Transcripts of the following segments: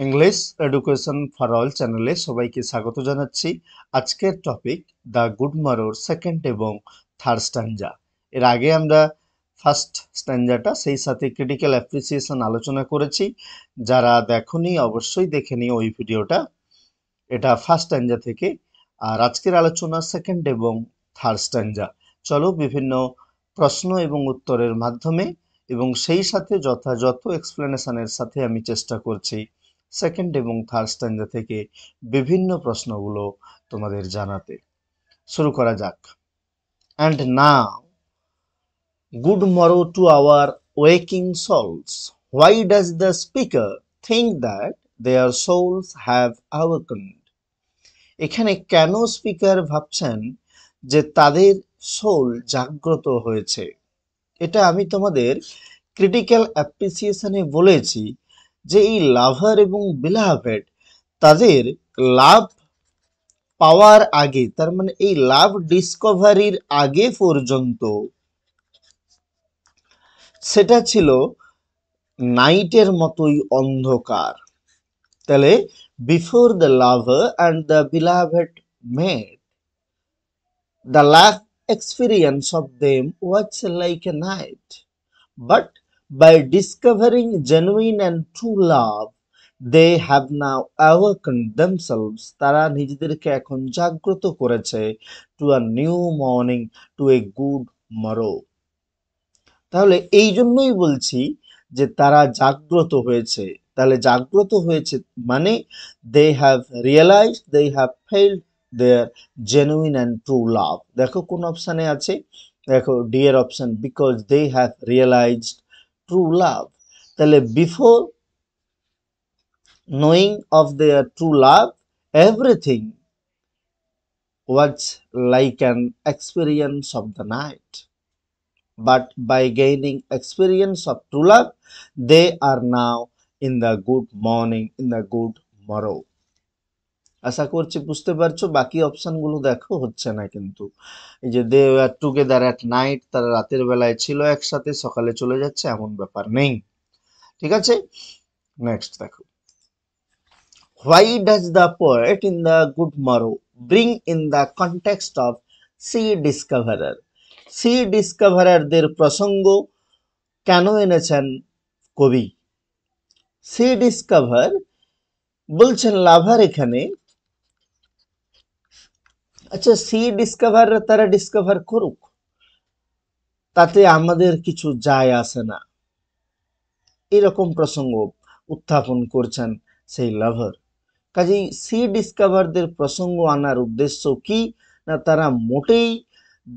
English education for all চ্যানেলে সবাইকে স্বাগত জানাচ্ছি। আজকের টপিক দ্য গুড মরোর সেকেন্ড এবং থার্ড স্ট্যাঞ্জা। এর আগে আমরা ফার্স্ট স্ট্যাঞ্জাটা সেই সাথে ক্রিটিক্যাল অ্যাপ্রিসিয়েশন আলোচনা করেছি। যারা দেখোনি অবশ্যই দেখে নিও ওই ভিডিওটা। এটা ফার্স্ট স্ট্যাঞ্জা থেকে। আর আজকের আলোচনা সেকেন্ড এবং থার্ড স্ট্যাঞ্জা। চলো বিভিন্ন প্রশ্ন এবং উত্তরের মাধ্যমে এবং সেই সাথে যথাযথ এক্সপ্লেনেশনের সাথে আমি চেষ্টা করছি সেকেন্ড এবং থার্ড স্ট্যাঞ্জা থেকে বিভিন্ন প্রশ্নগুলো তোমাদের জানাতে। শুরু করা যাক। And now good morrow to our waking souls. Why does the speaker think that their souls have awakened? এখানে কেন স্পিকার ভাবছেন যে তাদের সোল জাগ্রত হয়েছে? এটা আমি তোমাদের ক্রিটিক্যাল অ্যাপ্রিসিয়েশনে বলেছি যে এই লাভার এবং বিলাভেড তাদের লাভ পাওয়ার আগে, তার মানে এই লাভ ডিসকভারির আগে পর্যন্ত সেটা ছিল নাইটের মতোই অন্ধকার। তাহলে before the lover and the beloved met, the life experience of them was like a night. But by discovering genuine and true love, they have now awakened themselves. তারা নিজেদেরকে এখন জাগ্রত করেছে to a new morning, to a good morrow. তাহলে এই জন্যই বলছি যে তারা জাগ্রত হয়েছে। তাহলে জাগ্রত হয়েছে মানে they have realized, they have felt their genuine and true love. দেখো কোন অপশানে আছে, দেখো ডি এর option, because they have realized true love. তাহলে before knowing of their true love, everything was like an experience of the night. But by gaining experience of true love, they are now in the good morning, in the good morrow. আশা করছি বুঝতে পারছো। বাকি অপশনগুলো দেখো হচ্ছে না, কিন্তু এই যে they were together at night, তারা রাতের বেলায় ছিল একসাথে, সকালে চলে যাচ্ছে, এমন ব্যাপার নেই। ঠিক আছে, নেক্সট দেখো। Why does the poet in the Good Morrow bring in the context of sea discoverer? Sea ডিসকভারারদের প্রসঙ্গ কেন এনেছেন কবি? সি ডিসকভার বলছেন লাভার এখানে, আচ্ছা সি ডিসকভার তারা ডিসকভার করুক, তাতে আমাদের কিছু যায় আসে না, এরকম প্রসঙ্গ উত্থাপন করছেন সেই লাভার। কাজেই সি ডিসকভারদের প্রসঙ্গ আনার উদ্দেশ্য কি না, তারা মোটেই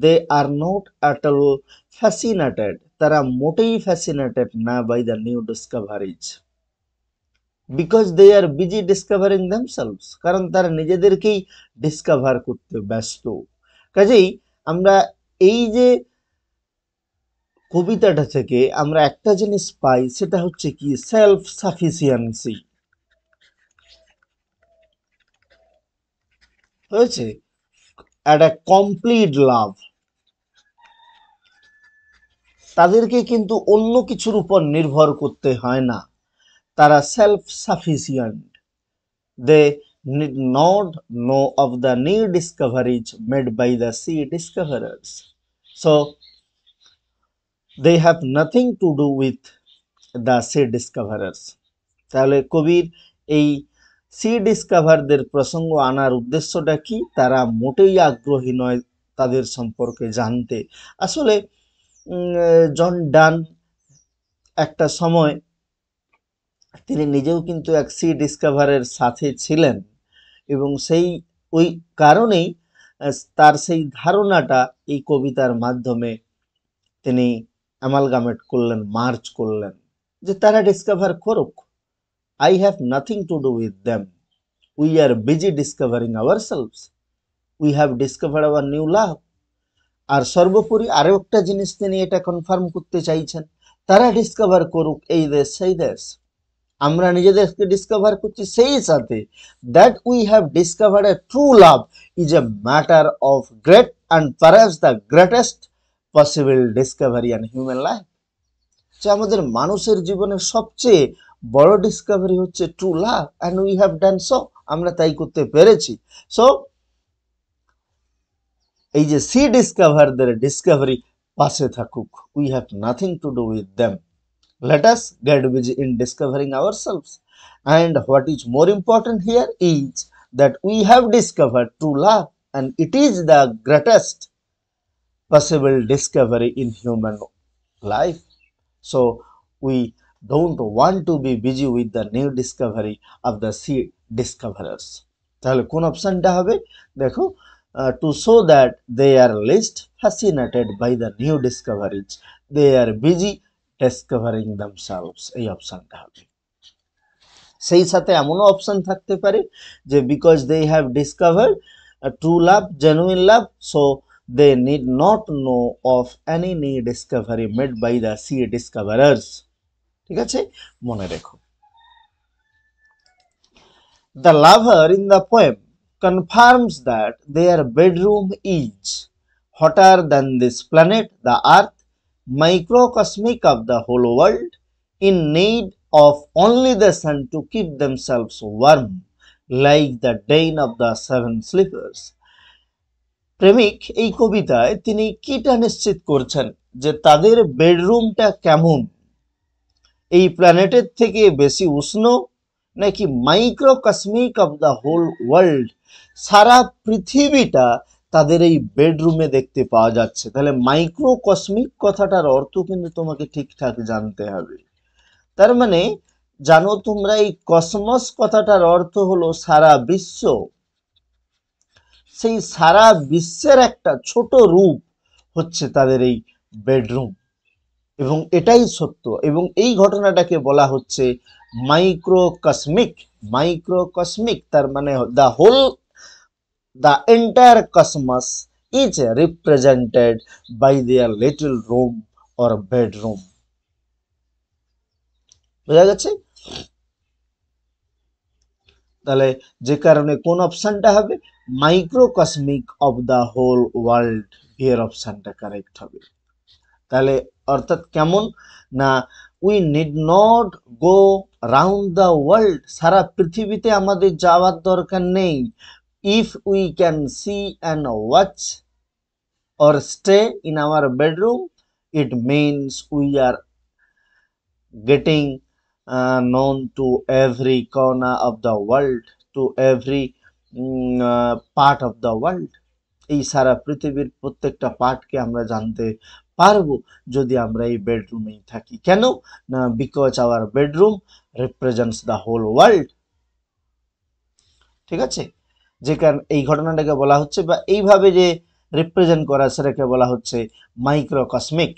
they are not at all fascinated, তারা মোটেই fascinated না by the new discoveries, because they are busy discovering themselves, কারণ তারা নিজেদেরকেই ডিসকভার করতে ব্যস্ত। কাজেই আমরা এই যে কবিতাটা থেকে আমরা একটা জিনিস পাই, সেটা হচ্ছে কি সেলফ সাফিসিয়েন্সি। হয়েছে একটা কমপ্লিট লাভ, তাদেরকে কিন্তু অন্য কিছুর উপর নির্ভর করতে হয় না, তারা self sufficient. They need not know of the new discoveries made by the sea discoverers, so they have nothing to do with the sea discoverers. তাহলে কবির এই সি ডিসকভারদের প্রসঙ্গ আনার উদ্দেশ্যটা কি, তারা মোটেই আগ্রহী নয় তাদের সম্পর্কে জানতে। আসলে জন ডান একটা সময় তিনি নিজেও কিন্তু এক সি ডিসকভারের সাথে ছিলেন, এবং সেই ওই কারণেই তার সেই ধারণাটা এই কবিতার মাধ্যমে তিনি অ্যামালগামেট করলেন, মার্চ করলেন, যে তারা ডিসকভার করুক, I have nothing to do with them. We are busy discovering ourselves. We have discovered our new love. আর সর্বোপরি আরো একটা জিনিস তিনি এটা কনফার্ম করতে চাইছেন, তারা ডিসকভার করুক এই দেশ সেই দেশ, আমরা নিজেদেরকে ডিসকভার করছি, সেই সাথে that we have discovered a true love is a matter of great and perhaps the greatest possible Discovery in human life. যে আমাদের মানুষের জীবনের সবচেয়ে বড় ডিসকভারি হচ্ছে true love, and we have done so, আমরা তাই করতে পেরেছি। সো এই যে সি ডিসকভারদের ডিসকভারি পাশে থাকুক, we have nothing to do with them. Let us get busy in discovering ourselves. And what is more important here is that we have discovered true love, and it is the greatest possible discovery in human life. So we don't want to be busy with the new discovery of the sea discoverers. তাহলে কোন অপশনটা হবে? দেখো, to show that they are least fascinated by the new discoveries, they are busy discovering themselves, এই অপশনটা হবে। সেই সাথে এমনও অপশন থাকতে পারে যে because they have discovered true love, genuine love, so they need not know of any new discovery made by the sea discoverers. ঠিক আছে, মনে রেখো। The lover in the poem confirms that their bedroom is hotter than this planet, the earth, microcosmic of the whole world, in need of only the sun to keep themselves warm, like the Dane of the Seven Sleepers. প্রেমিক এই কবিতায় তিনি কিটা নিশ্চিত করছেন যে তাদের বেডরুমটা কেমন, এই প্ল্যানেটের থেকে বেশি উষ্ণ নাকি মাইক্রোকসমিক অফ দ্য হোল ওয়ার্ল্ড, সারা পৃথিবীটা তাদের এই বেডরুমে দেখতে পাওয়া যাচ্ছে। তাহলে মাইক্রোকসমিক কথাটার অর্থ কিন্তু তোমাকে ঠিকঠাক জানতে হবে। তার মানে জানো তোমরা এই কসমস কথাটার অর্থ হলো সারা বিশ্ব, সেই সারা বিশ্বের একটা ছোট রূপ হচ্ছে তাদের এই বেডরুম, এবং এটাই সত্য। এবং এই ঘটনাটাকে বলা হচ্ছে মাইক্রোকসমিক। মাইক্রোকসমিক তার মানে the whole, the entire cosmos is represented by their little room or bedroom. বোঝা গেছে? তাহলে যে কারণে কোন অপশনটা হবে? Microcosmic of the whole world, এর অপশনটা কারেক্ট হবে। তাহলে অর্থাৎ কেমন না, we need not go round the world, সারা পৃথিবীতে আমাদের যাওয়ার দরকার নেই। If we can see and watch or stay in our bedroom, it means we are getting known to every corner of the world, to every part of the world. এই সারা পৃথিবীর প্রত্যেকটা পার্টকে আমরা জানতে পারবো যদি আমরা এই বেডরুমেই থাকি। কেন না, because our bedroom represents the whole world. ঠিক আছে, যে কারণ এই ঘটনাটাকে বলা হচ্ছে, বা এইভাবে যে রিপ্রেজেন্ট করা সেটাকে বলা হচ্ছে microcosmic.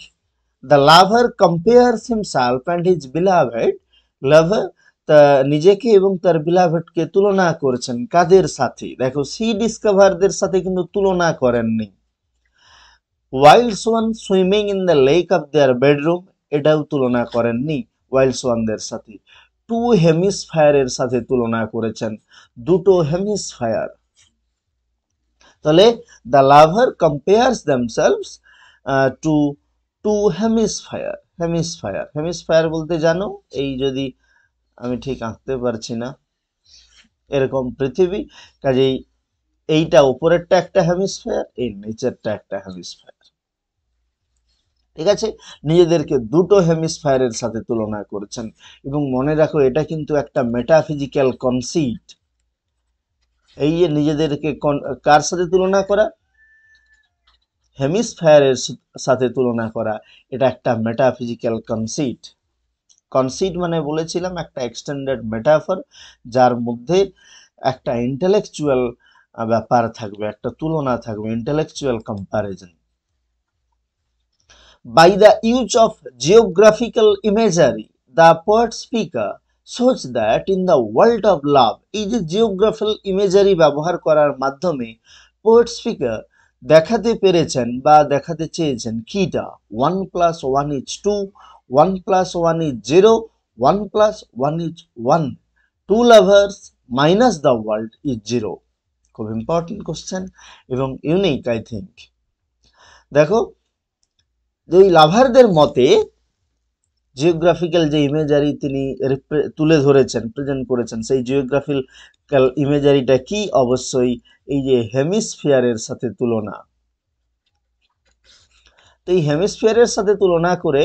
The lover compares himself and his beloved, lover তা নিজেকে এবং তার বিলাভেডকে তুলনা করেছেন কাদের সাথে? দেখো, সি ডিসকভারদের সাথে কিন্তু তুলনা করেননি। Wild swan swimming in the lake of their bedroom, এটাও তুলনা করেননি ওয়াইল্ড সোয়ানদের সাথে। টু হেমিসফায়ারের সাথে তুলনা করেছেন, দুটো হেমিসফায়ার। তাহলে the lover compares themselves to two hemisphere. Hemisphere, hemisphere বলতে জানো, এই যদি আমি ঠিক আঁকতে পারছি না, এরকম পৃথিবী, কাজেই এইটা উপরেরটা একটা হেমিসফেয়ার, এই নিচেরটা একটা হেমিসফেয়ার। ঠিক আছে, নিজেদেরকে দুটো হেমিসফেয়ারের সাথে তুলনা করেছেন। এবং মনে রাখো, এটা কিন্তু একটা মেটাফিজিক্যাল কনসিপ্ট। এই যে নিজেদেরকে কার সাথে তুলনা করা, হেমিসফেয়ারের সাথে তুলনা করা, এটা একটা মেটাফিজিক্যাল কনসিপ্ট। কনসিপ্ট মানে বলেছিলাম একটা এক্সটেন্ডেড মেটাফর, যার মধ্যে একটা ইন্টেলেকচুয়াল ব্যাপার থাকবে, একটা তুলনা থাকবে, intellectual comparison. By the use of geographical imagery, the poet speaker shows that in the world of love, এই যে জিওগ্রাফিক্যাল ইমেজারি ব্যবহার করার মাধ্যমে পোয়েট স্পিকার দেখাতে পেরেছেন বা দেখাতে চেয়েছেন কিটা, 1 + 1 = 2, 1 + 1 = 0, 1 + 1 = 1, 2 lovers minus the world is 0। খুব ইম্পর্টেন্ট কোশ্চেন এবং ইউনিক আই থিঙ্ক। দেখো, যে ওই লাভারদের মতে জিওগ্রাফিক্যাল যে ইমেজারি তিনি তুলে ধরেছেন, প্রেজেন্ট করেছেন, সেই জিওগ্রাফিক্যাল ইমেজারিটা কি? অবশ্যই এই যে হেমিস্ফিয়ারের সাথে তুলনা। তো এই হেমিস্ফিয়ারের সাথে তুলনা করে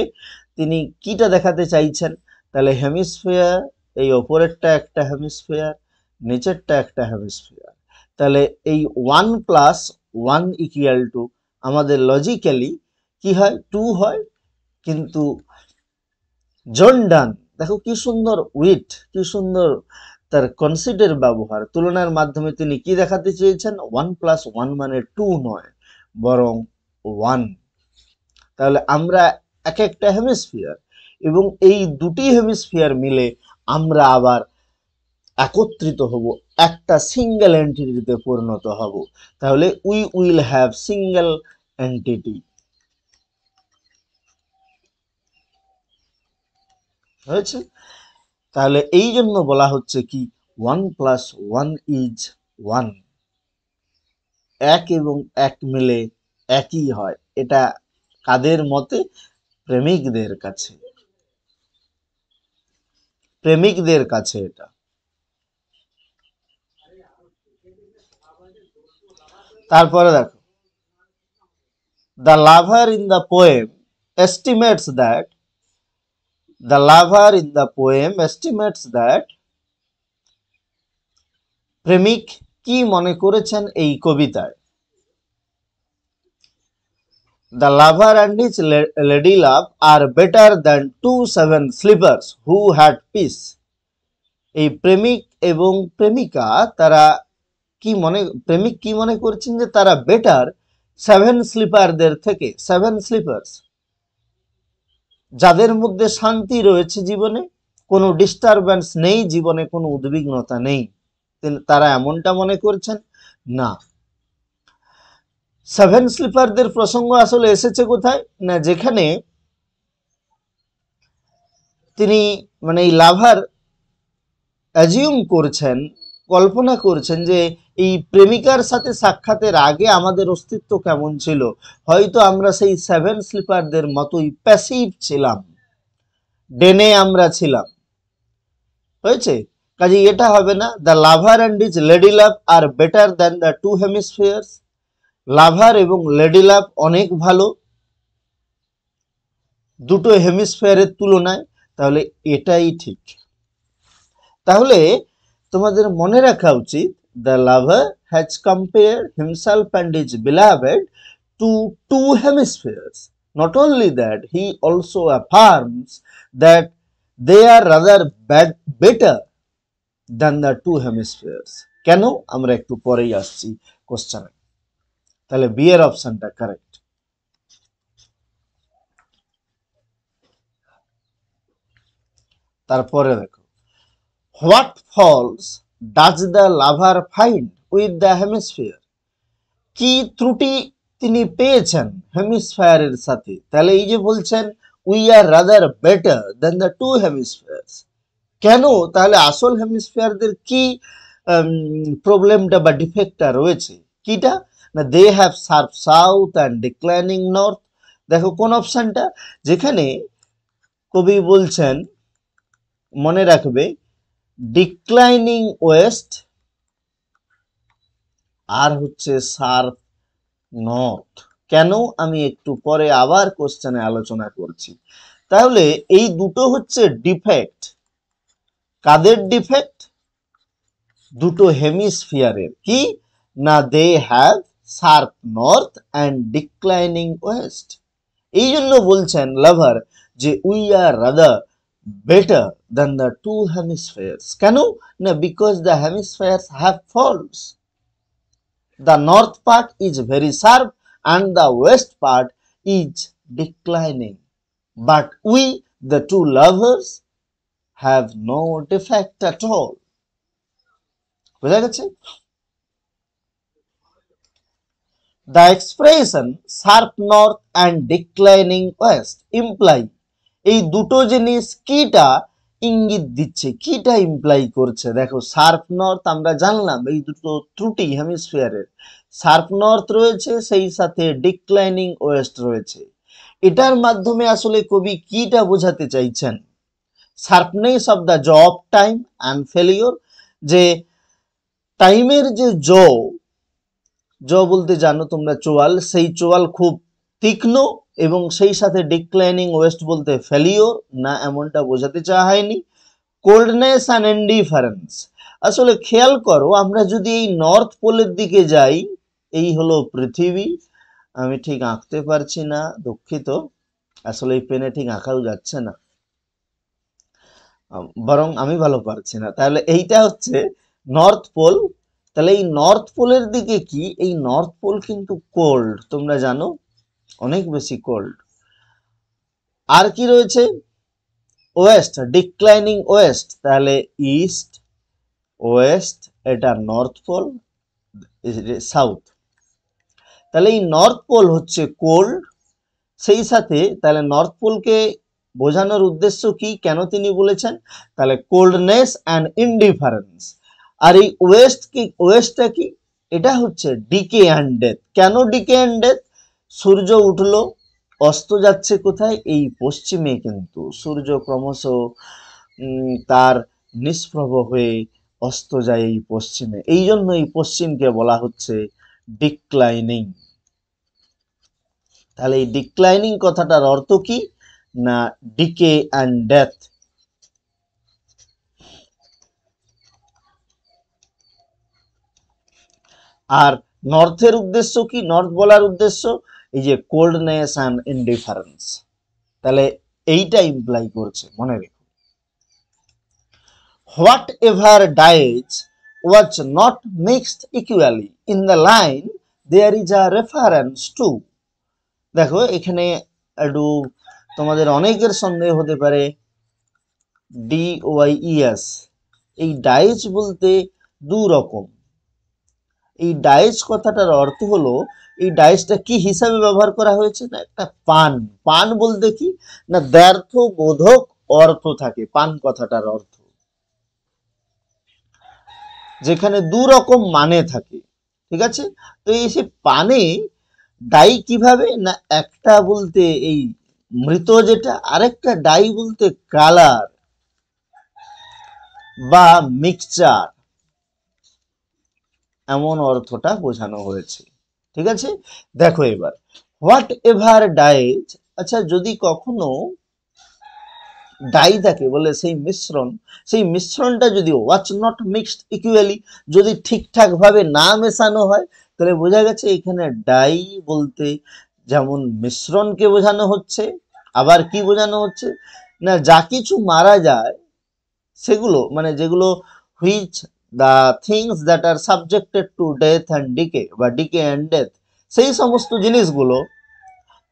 তিনি কিটা দেখাতে চাইছেন? তাহলে হেমিস্ফিয়ার, এই ওপরেরটা একটা হেমিস্ফিয়ার, নিচেরটা একটা হেমিস্ফিয়ার। তাহলে এই 1+1 ইকুয়াল টু আমাদের লজিক্যালি কি হয়? 2 হয়। কিন্তু জন ডান দেখো কি সুন্দর উইট, কি সুন্দর তার কনসিডের ব্যবহার, তুলনার মাধ্যমে তিনি কি দেখাতে চেয়েছেন? 1+1 মানে 2 নয়, বরং 1। তাহলে আমরা এক একটা হেমিস্ফিয়ার, এবং এই দুটি হেমিস্ফিয়ার মিলে আমরা আবার একত্রিত হব, একটা সিঙ্গেল এন্টিটিতে পরিণত হব। তাহলে we will have single entity. হয়েছে? তাহলে এই জন্য বলা হচ্ছে কি 1+1 ইজ 1। এক এবং এক মিলে একই হয়। এটা কাদের মতে? প্রেমিকদের কাছে, প্রেমিকদের কাছে এটা। তারপরে দেখো, the lover in the poem estimates that প্রেমিক কি মনে করেছেন এই কবিতায়? The lover and his lady love are better than 2 7 sleepers who had peace. এই প্রেমিক এবং প্রেমিকা তারা প্রেমিক কি মনে করছেন? যে তারা বেটার 7 স্লিপারদের থেকে। 7 স্লিপার্স যাদের মধ্যে শান্তি রয়েছে, জীবনে কোনো ডিস্টারবেন্স নেই, জীবনে কোনো উদ্বিগ্নতা নেই, তারা এমনটা মনে করছেন না। 7 স্লিপারদের প্রসঙ্গ আসলে এসেছে কোথায়? না, যেখানে তিনি মানে এই লাভার অ্যাজিউম করছেন, কল্পনা করছেন যে এই প্রেমিকার সাথে সাক্ষাতের আগে আমাদের অস্তিত্ব কেমন ছিল, হয়তো আমরা সেই 7 স্লিপারদের মতোই প্যাসিভ ছিলাম, ডেনে আমরা ছিলাম। হয়েছে? কাজে এটা হবে না। The lover and his lady love are better than the 2 hemispheres. Lover এবং লেডি লাভ অনেক ভালো দুটো হেমিস্ফিয়ারের তুলনায়। তাহলে এটাই ঠিক। তাহলে তোমাদের মনে রাখা উচিত, the lover has compared himself and his beloved to 2 hemispheres. Not only that, he also affirms that they are rather better than the 2 hemispheres. কেন? আমরা একটু পরেই আসছি কোশ্চেনে। তাহলে বি এর অপশনটা কারেক্ট। তারপরে দেখো, what falls does the lover find with the hemisphere? কি ত্রুটি তিনি পেয়েছেন হেমিস্ফিয়ারের সাথে? তাহলে এই যে বলছেন we are rather better then the 2 hemispheres, কেন? তাহলে আসল হেমিস্ফিয়ারদের কি প্রবলেমটা বা ডিফেক্টটা রয়েছে? কিটা? না, they have sharp south and declining north. দেখো কোন অপশনটা? যেখানে কবি বলছেন, মনে রাখবে, ডিক্লাইনিং ওয়েস্ট আর হচ্ছে শার্প নর্থ। কেন? আমি একটু পরে আবার কোশ্চেনে আলোচনা করছি। তাহলে এই দুটো হচ্ছে ডিফেক্ট। কাদের ডিফেক্ট? দুটো হেমিস্ফিয়ারের। কি না, they have sharp north and declining west. এই জন্য বলছেন লাভার যে we are rather better than the 2 hemispheres. কেন? না, because the hemispheres have falls. The north part is very sharp and the west part is declining. But we, the two lovers, have no defect at all. বুঝা গেছে? The expression sharp north and declining west imply, এই দুটো জিনিস কিটা ইঙ্গিত দিচ্ছে, কিটা imply করছে? দেখো, শার্প নর্থ আমরা জানলাম এই দুটো ত্রুটি হেমিস্ফিয়ারের। শার্প নর্থ রয়েছে, সেই সাথে ডিক্লাইনিং ওয়েস্ট রয়েছে। এটার মাধ্যমে আসলে কবি কিটা বোঝাতে চাইছেন? শার্পনেস অফ দ্য জ অফ টাইম অ্যান্ড ফেলিওর, যে টাইমের যে জ বলতে জানো তোমরা চোয়াল, সেই চোয়াল খুব তীক্ষ্ণ, এবং সেই সাথে ডিক্লাইনিং ওয়েস্ট বলতে ফেলিওর, না এমনটা বোঝাতে চাওয়া হয়নি। কোল্ডনেস অ্যান্ড ইনডিফারেন্স, আসলে খেয়াল করো আমরা যদি এই নর্থ পোলের দিকে যাই, এই হলো পৃথিবী, আমি ঠিক আঁকতে পারছি না, দুঃখিত, আসলে এই পেনে ঠিক আঁকাও যাচ্ছে না, বরং আমি ভালো পারছি না। তাহলে এইটা হচ্ছে নর্থ পোল। তাহলে এই নর্থ পোলের দিকে কি, এই নর্থ পোল কিন্তু কোল্ড, তোমরা জানো অনেক বেশি কোল্ড। আর কি রয়েছে? ওয়েস্ট, ডিক্লাইনিং ওয়েস্ট, তাহলে ইস্ট ওয়েস্ট, এটা নর্থ পোল, সাউথ। তাহলে এই নর্থ পোল হচ্ছে কোল্ড, সেই সাথে তাহলে নর্থ পোলকে বোঝানোর উদ্দেশ্য কি, কেন তিনি বলেছেন? তাহলে কোল্ডনেস অ্যান্ড ইনডিফারেন্স। আর এই ওয়েস্ট কি, ওয়েস্টটা কি? এটা হচ্ছে ডিকে অ্যান্ড ডেথ। কেন ডিকে অ্যান্ড ডেথ? সূর্য উঠলো, অস্ত যাচ্ছে কোথায়? এই পশ্চিমে, কিন্তু সূর্য ক্রমশ তার নিষ্প্রভ হয়ে অস্ত যায় এই পশ্চিমে, এই জন্য এই পশ্চিমকে বলা হচ্ছে ডিক্লাইনিং। তাহলে এই ডিক্লাইনিং কথাটার অর্থ কি, না ডিকে অ্যান্ড ডেথ। আর নর্থের উদ্দেশ্য কি, নর্থ বলার উদ্দেশ্য এই যে কোল্ডনেস অ্যান্ড ইনডিফারেন্স, তাহলে এইটা ইমপ্লাই করছে, মনে রেখো। Whatever dies was not mixed equally in the line there is a reference to. দেখো এখানে একটু তোমাদের অনেকের সন্দেহ হতে পারে, DYES, এই ডাইজ বলতে দু রকম। এই ডাইজ কথাটার অর্থ হলো, এই ডাইজটা কি হিসাবে ব্যবহার করা হয়েছে, না একটা পান। পান বলতে কি, না দ্ব্যর্থ বোধক অর্থ থাকে পান কথাটার অর্থ, যেখানে দু রকম মানে থাকে, ঠিক আছে? তো এই সে পানে ডাই কিভাবে, না একটা বলতে এই মৃত যেটা, আরেকটা ডাই বলতে কালার বা মিক্সচার, এমন অর্থটা বোঝানো হয়েছে, ঠিক আছে? দেখো এবার হোয়াট এভার ডাইজ, আচ্ছা যদি কখনো ডাই থাকে, বলে সেই মিশ্রণ, সেই মিশ্রণটা যদি ওয়াজ নট মিক্সড ইকুয়ালি, যদি ঠিকঠাক ভাবে না মেশানো হয়, তাহলে বোঝা গেছে এখানে ডাই বলতে যেমন মিশ্রণকে বোঝানো হচ্ছে, আবার কি বোঝানো হচ্ছে, না যা কিছু মারা যায় সেগুলো, মানে যেগুলো which the things that are subjected to death and decay, বা ডিকে অ্যান্ড ডেথ, সেই সমস্ত জিনিসগুলো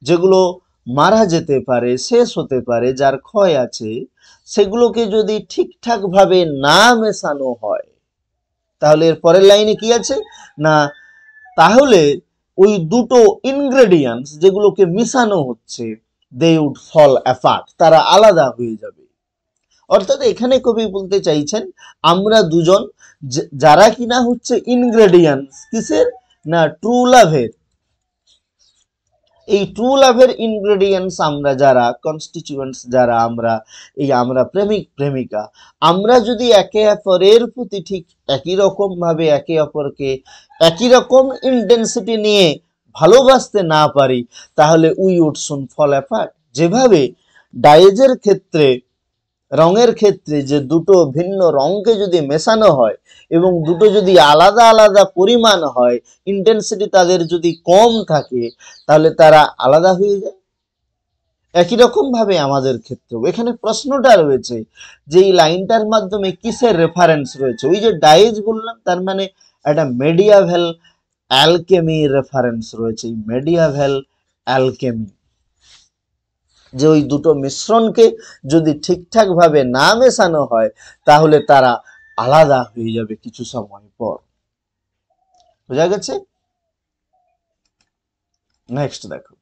যেগুলো মারা যেতে পারে, শেষ হতে পারে, যার ক্ষয় আছে, সেগুলোকে যদি ঠিকঠাক ভাবে না মেশানো হয়, তাহলে এর পরের লাইনে কি আছে, না তাহলে ওই দুটো ইনগ্রেডিয়েন্টস যেগুলোকে মিশানো হচ্ছে, দে উড ফল অ্যাপার্ট, তারা আলাদা হয়ে যাবে। অর্থাৎ এখানে কবি বলতে চাইছেন, আমরা দুজন যারা কিনা হচ্ছে ইনগ্রেডিয়েন্টস কিসের, না ট্রু লাভের, এই ট্রু লাভের ইনগ্রেডিয়েন্টস আমরা যারা কনস্টিটিউয়েন্টস, যারা আমরা প্রেমিক প্রেমিকা, আমরা যদি একে অপরের প্রতি ঠিক একই রকম ভাবে একে অপরকে একই রকম ইন্টেন্সিটি নিয়ে ভালোবাসতে না পারি, তাহলে we would soon fall apart. যেভাবে ডাইজের ক্ষেত্রে, রঙের ক্ষেত্রে, যে দুটো ভিন্ন রঙকে যদি মেশানো হয় এবং দুটো যদি আলাদা আলাদা পরিমাণ হয়, ইন্টেন্সিটি তাদের যদি কম থাকে, তাহলে তারা আলাদা হয়ে যায়। একই রকম ভাবে আমাদের ক্ষেত্রেও এখানে প্রশ্নটা রয়েছে যে এই লাইনটার মাধ্যমে কিসের রেফারেন্স রয়েছে। ওই যে ডাইজ বললাম, তার মানে একটা মেডিয়াভেল অ্যালকেমি রেফারেন্স রয়েছে। এই মেডিয়াভেল অ্যালকেমি, যে ওই দুটো মিশ্রণকে যদি ঠিকঠাক ভাবে না মেশানো হয়, তাহলে তারা আলাদা হয়ে যাবে কিছু সময় পর। বোঝা গেছে? নেক্সট দেখো,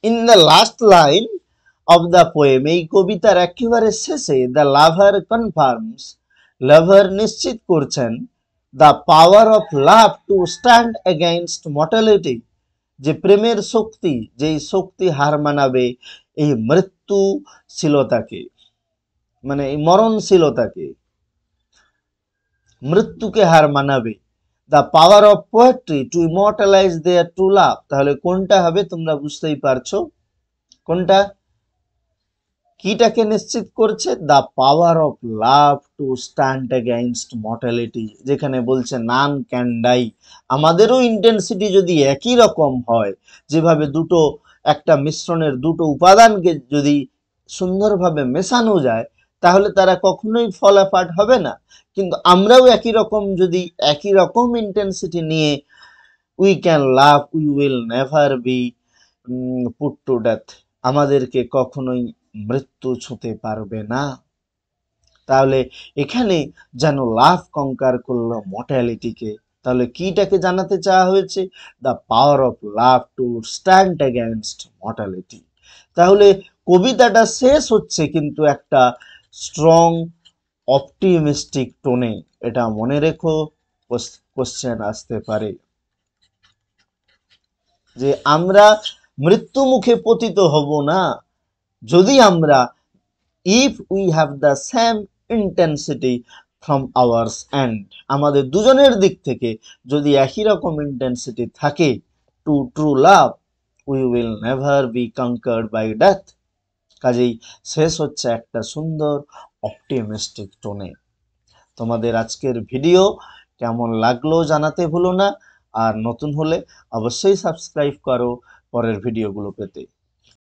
in the last line of the poem, এই কবিতার একেবারে শেষে, দ্য লাভার কনফার্মস, লাভার নিশ্চিত করছেন, the power of love to stand against mortality, যে প্রেমের শক্তি, যেই শক্তি হার মানাবে এই মৃত্যুশীলতাকে, মানে এই মরণশীলতাকে, মৃত্যুকে হার মানাবে। The power of poetry to immortalize their true love. তাহলে কোনটা হবে তোমরা বুঝতেই পারছো, কোনটা কিটাকে নিশ্চিত করছে? The power of love to stand against mortality, যেখানে বলছে নান ক্যান ডাই। আমাদেরও ইন্টেন্সিটি যদি একই রকম হয়, যেভাবে দুটো একটা মিশ্রণের দুটো উপাদানকে যদি সুন্দরভাবে মেশানো যায়, তাহলে তারা কখনোই ফল অ্যাপার্ট হবে না। কিন্তু আমরাও একই রকম, যদি একই রকম ইন্টেন্সিটি নিয়ে we can love, we will never be put to death, আমাদেরকে কখনোই মৃত্যু ছুঁতে পারবে না। তাহলে এখানে যেন লাভ কঙ্কার করলো মর্টালিটিকে। তাহলে কিটাকে জানাতে চাওয়া হয়েছে? The power of love to stand against mortality. তাহলে কবিতাটা শেষ হচ্ছে কিন্তু একটা স্ট্রং অপটিমিস্টিক টোনে, এটা মনে রেখো, কোশ্চেন আসতে পারে যে আমরা মৃত্যু মুখে পতিত হব না যদি আমরা if we have the same intensity from ours end, আমাদের দুজনের দিক থেকে যদি একই রকম ইন্টেন্সিটি থাকে to true love, we will never be conquered by death। কাজেই শেষ হচ্ছে একটা সুন্দর অপটিমিস্টিক টোনে। তোমাদের আজকের ভিডিও কেমন লাগলো জানাতে ভুলো না, আর নতুন হলে অবশ্যই সাবস্ক্রাইব করো পরের ভিডিওগুলো পেতে।